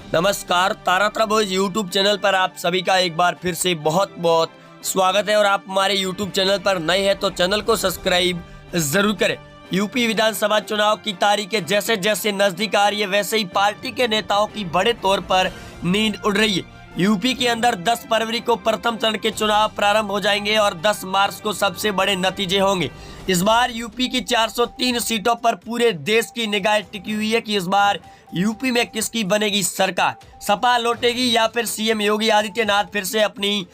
नमस्कार, तारात्रा boys YouTube channel पर आप सभी का एक बार फिर से बहुत बहुत स्वागत है। और आप हमारे यूट्यूब चैनल पर नए हैं तो चैनल को सब्सक्राइब जरूर करें। यूपी विधानसभा चुनाव की तारीखें जैसे जैसे नजदीक आ रही है वैसे ही पार्टी के नेताओं की बड़े तौर पर नींद उड़ रही है। यूपी के अंदर 10 फरवरी को प्रथम चरण के चुनाव प्रारंभ हो जाएंगे और 10 मार्च को सबसे बड़े नतीजे होंगे। इस बार यूपी की 403 सीटों पर पूरे देश की निगाह टिकी हुई है कि इस बार यूपी में किसकी बनेगी सरकार, सपा लौटेगी या फिर सीएम योगी आदित्यनाथ फिर से अपनी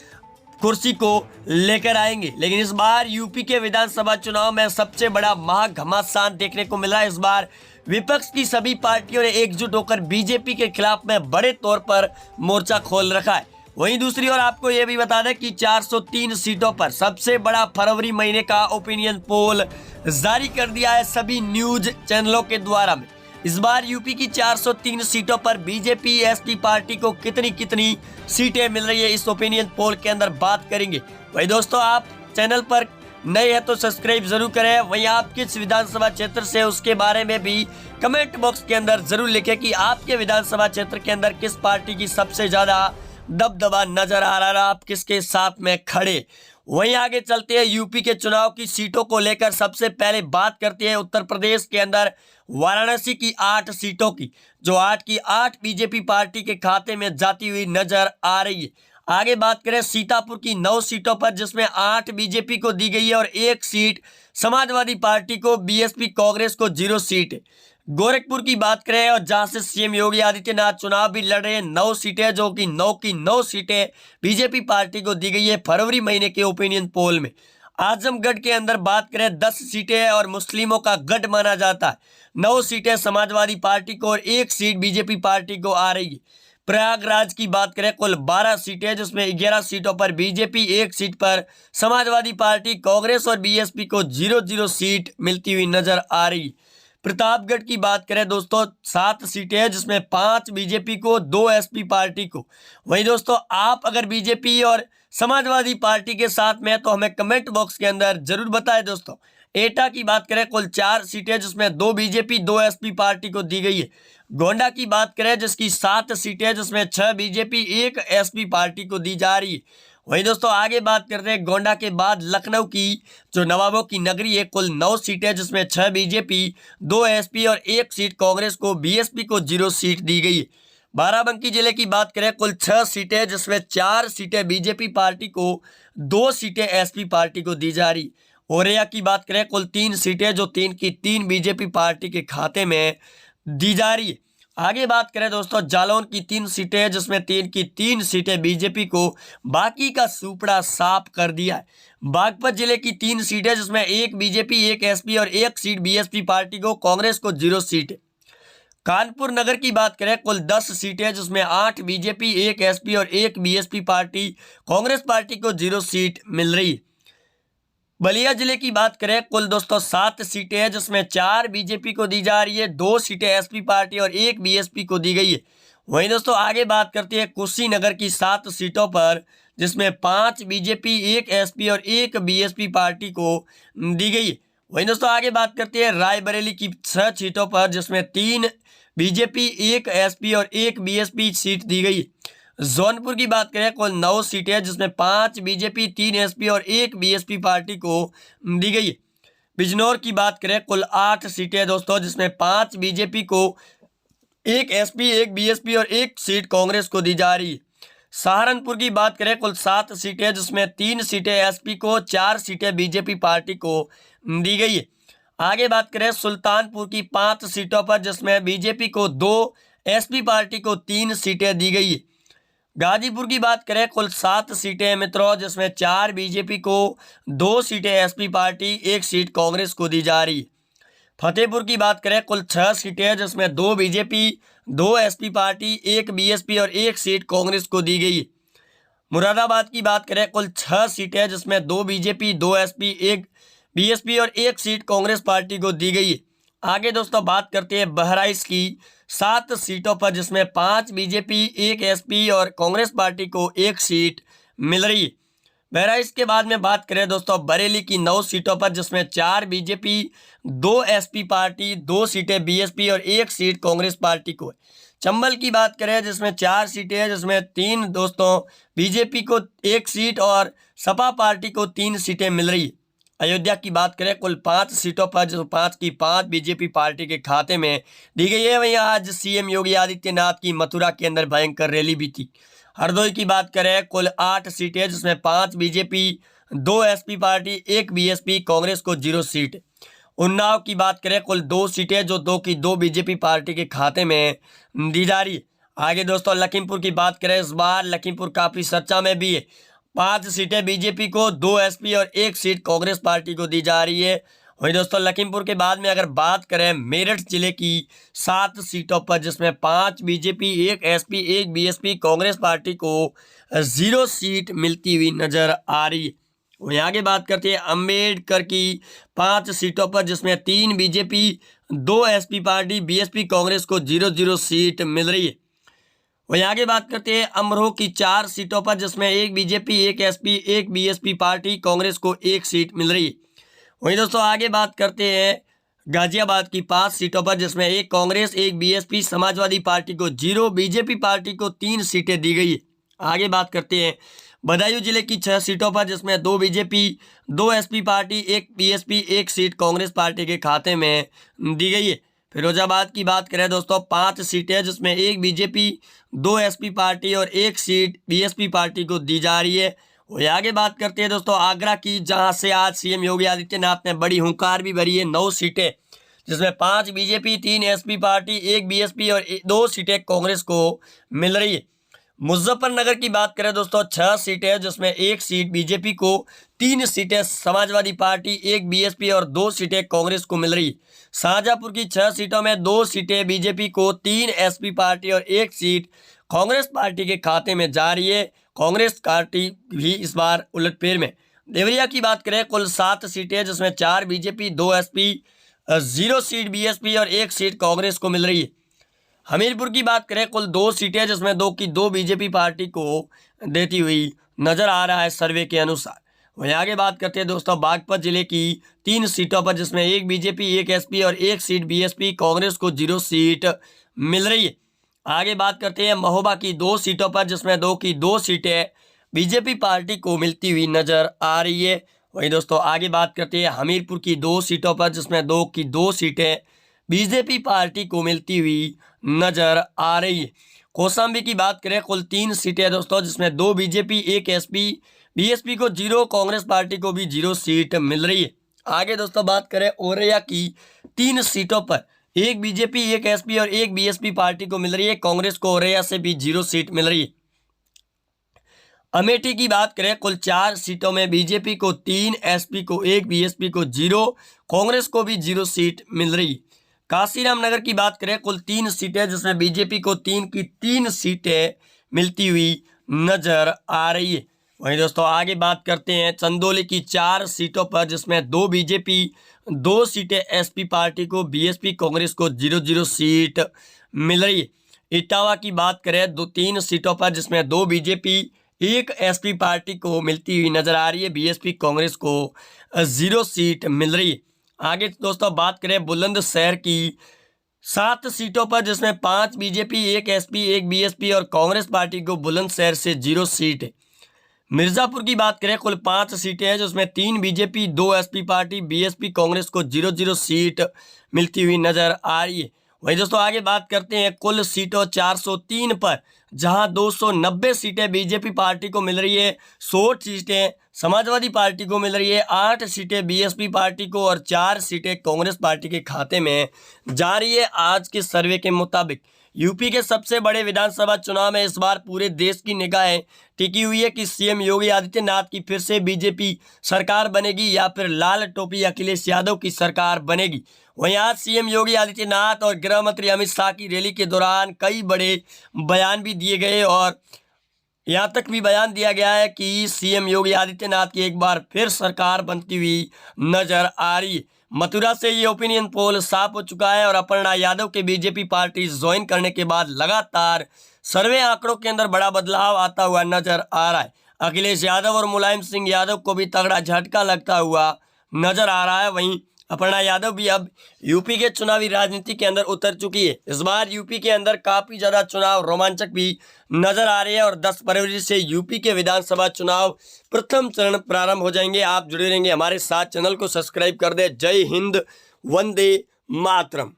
कुर्सी को लेकर आएंगे। लेकिन इस बार यूपी के विधानसभा चुनाव में सबसे बड़ा महाघमासान देखने को मिला है। इस बार विपक्ष की सभी पार्टियों ने एकजुट होकर बीजेपी के खिलाफ में बड़े तौर पर मोर्चा खोल रखा है। वहीं दूसरी ओर आपको यह भी बता दें कि 403 सीटों पर सबसे बड़ा फरवरी महीने का ओपिनियन पोल जारी कर दिया है सभी न्यूज चैनलों के द्वारा में। इस बार यूपी की 403 सीटों पर बीजेपी एसपी पार्टी को कितनी कितनी सीटें मिल रही है इस ओपिनियन पोल के अंदर बात करेंगे। वही दोस्तों, आप चैनल पर नए हैं तो सब्सक्राइब जरूर करें। वहीं आप किस विधानसभा क्षेत्र से उसके बारे में भी कमेंट बॉक्स के अंदर जरूर लिखें कि आपके विधानसभा क्षेत्र के अंदर किस पार्टी की सबसे ज्यादा दबदबा नजर आ रहा है, आप किसके साथ में खड़े। वहीं आगे चलते हैं, यूपी के चुनाव की सीटों को लेकर सबसे पहले बात करते हैं उत्तर प्रदेश के अंदर वाराणसी की 8 सीटों की, जो 8 की 8 बीजेपी पार्टी के खाते में जाती हुई नजर आ रही है। आगे बात करें सीतापुर की 9 सीटों पर, जिसमें 8 बीजेपी को दी गई है और 1 सीट समाजवादी पार्टी को, बीएसपी कांग्रेस को 0 सीट है। गोरखपुर की बात करें और जहां से सीएम योगी आदित्यनाथ चुनाव भी लड़ रहे हैं, 9 सीटें, जो कि 9 की 9 सीटें बीजेपी पार्टी को दी गई है फरवरी महीने के ओपिनियन पोल में। आजमगढ़ के अंदर बात करें 10 सीटें और मुस्लिमों का गढ़ माना जाता है, 9 सीटें समाजवादी पार्टी को और 1 सीट बीजेपी पार्टी को आ रही है। प्रयागराज की बात करें कुल 12 सीटें, जिसमें 11 सीटों पर बीजेपी, 1 सीट पर समाजवादी पार्टी, कांग्रेस और बीएसपी को 0-0 सीट मिलती हुई नजर आ रही है। प्रतापगढ़ की बात करें दोस्तों 7 सीटें हैं, जिसमें 5 बीजेपी को, 2 एसपी पार्टी को। वहीं दोस्तों, आप अगर बीजेपी और समाजवादी पार्टी के साथ में तो हमें कमेंट बॉक्स के अंदर जरूर बताएं दोस्तों। एटा की बात करें कुल 4 सीटें, जिसमें 2 बीजेपी, 2 एसपी पार्टी को दी गई है। गोंडा की बात करें जिसकी 7 सीटें, जिसमें 6 बीजेपी, 1 एसपी पार्टी को दी जा रही है। वहीं दोस्तों, आगे बात करते हैं गोंडा के बाद लखनऊ की, जो नवाबों की नगरी है, कुल 9 सीटें, जिसमें 6 बीजेपी, 2 एसपी और 1 सीट कांग्रेस को, बीएसपी को 0 सीट दी गई है। बाराबंकी जिले की बात करें कुल 6 सीटें, जिसमें 4 सीटें बीजेपी पार्टी को, 2 सीटें एसपी पार्टी को दी जा रही। औरैया की बात करें कुल 3 सीटें, जो 3 की 3 बीजेपी पार्टी के खाते में दी जा रही है। आगे बात करें दोस्तों जालौन की 3 सीटें, जिसमें 3 की 3 सीटें बीजेपी को, बाकी का सुपड़ा साफ कर दिया है। बागपत जिले की 3 सीटें, जिसमें 1 बीजेपी, 1 एसपी और 1 सीट बीएसपी पार्टी को, कांग्रेस को 0 सीट है। कानपुर नगर की बात करें कुल 10 सीटें, जिसमें 8 बीजेपी, 1 एसपी और 1 बीएसपी पार्टी, कांग्रेस पार्टी को 0 सीट मिल रही है। बलिया जिले की बात करें कुल दोस्तों 7 सीटें हैं, जिसमें 4 बीजेपी को दी जा रही है, 2 सीटें एसपी पार्टी और 1 बीएसपी को दी गई है। वहीं दोस्तों, आगे बात करते हैं कुशीनगर की 7 सीटों पर, जिसमें 5 बीजेपी, 1 एसपी और 1 बीएसपी पार्टी को दी गई है। वहीं दोस्तों, आगे बात करते हैं रायबरेली की 6 सीटों पर, जिसमें 3 बीजेपी, 1 एसपी और 1 बीएसपी सीट दी गई है। जौनपुर की बात करें कुल 9 सीटें, जिसमें 5 बीजेपी, 3 एसपी और 1 बीएसपी पार्टी को दी गई है। बिजनौर की बात करें कुल 8 सीटें दोस्तों, जिसमें 5 बीजेपी को, 1 एसपी, 1 बीएसपी और 1 सीट कांग्रेस को दी जा रही है। सहारनपुर की बात करें कुल 7 सीटें, जिसमें 3 सीटें एसपी को, 4 सीटें बीजेपी पार्टी को दी गई है। आगे बात करें सुल्तानपुर की 5 सीटों पर, जिसमें बीजेपी को 2, एसपी पार्टी को 3 सीटें दी गई है। गाजीपुर की बात करें कुल 7 सीटें हैं मित्रों, जिसमें 4 बीजेपी को, 2 सीटें एसपी पार्टी, 1 सीट कांग्रेस को दी जा रही है। फतेहपुर की बात करें कुल 6 सीटें हैं, जिसमें 2 बीजेपी, 2 एसपी पार्टी, 1 बीएसपी और 1 सीट कांग्रेस को दी गई है। मुरादाबाद की बात करें कुल 6 सीटें, जिसमें 2 बीजेपी, 2 एसपी, 1 बीएसपी और 1 सीट कांग्रेस पार्टी को दी गई है। आगे दोस्तों बात करते हैं बहराइच की 7 सीटों पर, जिसमें 5 बीजेपी, 1 एसपी और कांग्रेस पार्टी को 1 सीट मिल रही है। बहराइच के बाद में बात करें दोस्तों बरेली की 9 सीटों पर, जिसमें 4 बीजेपी, 2 एसपी पार्टी, 2 सीटें बीएसपी और 1 सीट कांग्रेस पार्टी को है। चंबल की बात करें जिसमें 4 सीटें हैं, जिसमें 3 दोस्तों बीजेपी को 1 सीट और सपा पार्टी को 3 सीटें मिल रही है। अयोध्या की बात करें कुल 5 सीटों पर जो 5 की 5 बीजेपी पार्टी के खाते में दी गई है। वहीं आज सीएम योगी आदित्यनाथ की मथुरा के अंदर भयंकर रैली भी थी। हरदोई की बात करें कुल 8 सीटें, जिसमें 5 BJP, 2 SP party, 1 BSP, Congress को 0 सीट। उन्नाव की बात करें कुल 2 सीटें जो 2 की 2 बीजेपी पार्टी के खाते में दी जा रही है। आगे दोस्तों लखीमपुर की बात करें, इस बार लखीमपुर काफी चर्चा में भी है। 5 सीटें बीजेपी को, 2 एसपी और 1 सीट कांग्रेस पार्टी को दी जा रही है। वहीं दोस्तों लखीमपुर के बाद में अगर बात करें मेरठ जिले की 7 सीटों पर, जिसमें 5 BJP, 1 SP, 1 BSP, Congress party को 0 सीट मिलती हुई नजर आ रही है। वहीं आगे बात करते हैं अम्बेडकर की 5 सीटों पर, जिसमें 3 BJP, 2 SP party, BSP, Congress को 0-0 सीट मिल रही है। वहीं आगे बात करते हैं अमरोह की 4 सीटों पर, जिसमें 1 BJP, 1 SP, 1 BSP party, Congress को 1 सीट मिल रही है। वहीं दोस्तों आगे बात करते हैं गाजियाबाद की 5 सीटों पर, जिसमें 1 कांग्रेस, 1 बीएसपी, समाजवादी पार्टी को 0, बीजेपी पार्टी को 3 सीटें दी गई है। आगे बात करते हैं बदायूं जिले की 6 सीटों पर, जिसमें 2 BJP, 2 SP party, 1 BSP, 1 seat Congress party के खाते में दी गई है। फिरोजाबाद की बात करें दोस्तों 5 सीटें, जिसमें 1 बीजेपी, 2 एसपी पार्टी और 1 सीट बीएसपी पार्टी को दी जा रही है। वही आगे बात करते हैं दोस्तों आगरा की, जहां से आज सीएम योगी आदित्यनाथ ने बड़ी हुंकार भी भरी है। 9 सीटें, जिसमें 5 बीजेपी, 3 एसपी पार्टी, 1 बीएसपी और 2 सीटें कांग्रेस को मिल रही है। मुजफ्फरनगर की बात करें दोस्तों 6 सीटें, जिसमें 1 सीट बीजेपी को, 3 सीटें समाजवादी पार्टी, 1 बीएसपी और 2 सीटें कांग्रेस को मिल रही है। शाहजहांपुर की 6 सीटों में 2 सीटें बीजेपी को, 3 एसपी पार्टी और 1 सीट कांग्रेस पार्टी के खाते में जा रही है। कांग्रेस पार्टी भी इस बार उलटफेर में। देवरिया की बात करें कुल 7 सीटें, जिसमें 4 बीजेपी, 2 एसपी, 0 सीट बीएसपी और 1 सीट कांग्रेस को मिल रही है। हमीरपुर की बात करें कुल 2 सीटें, जिसमें 2 की 2 बीजेपी पार्टी को देती हुई नजर आ रहा है सर्वे के अनुसार। वहीं आगे बात करते हैं दोस्तों बागपत जिले की 3 सीटों पर, जिसमें 1 बीजेपी, 1 एसपी और 1 सीट बीएसपी, कांग्रेस को 0 सीट मिल रही है। आगे बात करते हैं महोबा की 2 सीटों पर, जिसमें 2 की 2 सीटें बीजेपी पार्टी को मिलती हुई नजर आ रही है। वहीं दोस्तों आगे बात करते हैं हमीरपुर की 2 सीटों पर, जिसमें 2 की 2 सीटें बीजेपी पार्टी को मिलती हुई नजर आ रही है। कौशाम्बी की बात करें कुल 3 सीटें दोस्तों, जिसमें 2 बीजेपी, 1 एसपी, बीएसपी को 0, कांग्रेस पार्टी को भी 0 सीट मिल रही है। आगे दोस्तों बात करें औरैया की 3 सीटों पर, 1 बीजेपी, 1 एसपी और 1 बीएसपी पार्टी को मिल रही है। कांग्रेस को औरैया से भी 0 सीट मिल रही है। अमेठी की बात करें कुल 4 सीटों में बीजेपी को 3, एसपी को 1, बीएसपी को 0, कांग्रेस को भी 0 सीट मिल रही है। काशीराम नगर की बात करें कुल 3 सीटें, जिसमें बीजेपी को 3 की 3 सीटें मिलती हुई नजर आ रही है। वहीं दोस्तों आगे बात करते हैं चंदौली की 4 सीटों पर, जिसमें 2 बीजेपी, 2 सीटें एसपी पार्टी को, बीएसपी कांग्रेस को 0-0 सीट मिल रही है। इटावा की बात करें 3 सीटों पर, जिसमें 2 बीजेपी, 1 एसपी पार्टी को मिलती हुई नजर आ रही है। बीएसपी कांग्रेस को 0 सीट मिल रही है। आगे दोस्तों बात करें बुलंदशहर की 7 सीटों पर, जिसमें 5 बीजेपी, 1 एसपी, 1 बीएसपी और कांग्रेस पार्टी को बुलंदशहर से 0 सीट है। मिर्जापुर की बात करें कुल 5 सीटें हैं, जिसमें 3 BJP, 2 SP party, BSP Congress को 0-0 सीट मिलती हुई नजर आ रही है। वहीं दोस्तों आगे बात करते हैं कुल सीटों 403 पर, जहां 290 सीटें बीजेपी पार्टी को मिल रही है, 100 सीटें समाजवादी पार्टी को मिल रही है, 8 सीटें बीएसपी पार्टी को और 4 सीटें कांग्रेस पार्टी के खाते में जा रही है। आज के सर्वे के मुताबिक यूपी के सबसे बड़े विधानसभा चुनाव में इस बार पूरे देश की निगाहें टिकी हुई है कि सीएम योगी आदित्यनाथ की फिर से बीजेपी सरकार बनेगी या फिर लाल टोपी अखिलेश यादव की सरकार बनेगी। वहीं आज सीएम योगी आदित्यनाथ और गृह मंत्री अमित शाह की रैली के दौरान कई बड़े बयान भी दिए गए और यहाँ तक भी बयान दिया गया है कि सीएम योगी आदित्यनाथ की एक बार फिर सरकार बनती हुई नजर आ रही है। मथुरा से ये ओपिनियन पोल साफ हो चुका है और अपर्णा यादव के बीजेपी पार्टी ज्वाइन करने के बाद लगातार सर्वे आंकड़ों के अंदर बड़ा बदलाव आता हुआ नजर आ रहा है। अखिलेश यादव और मुलायम सिंह यादव को भी तगड़ा झटका लगता हुआ नजर आ रहा है। वहीं अपर्णा यादव भी अब यूपी के चुनावी राजनीति के अंदर उतर चुकी है। इस बार यूपी के अंदर काफी ज्यादा चुनाव रोमांचक भी नजर आ रहे हैं और 10 फरवरी से यूपी के विधानसभा चुनाव प्रथम चरण प्रारंभ हो जाएंगे। आप जुड़े रहेंगे हमारे साथ, चैनल को सब्सक्राइब कर दे। जय हिंद, वंदे मातरम।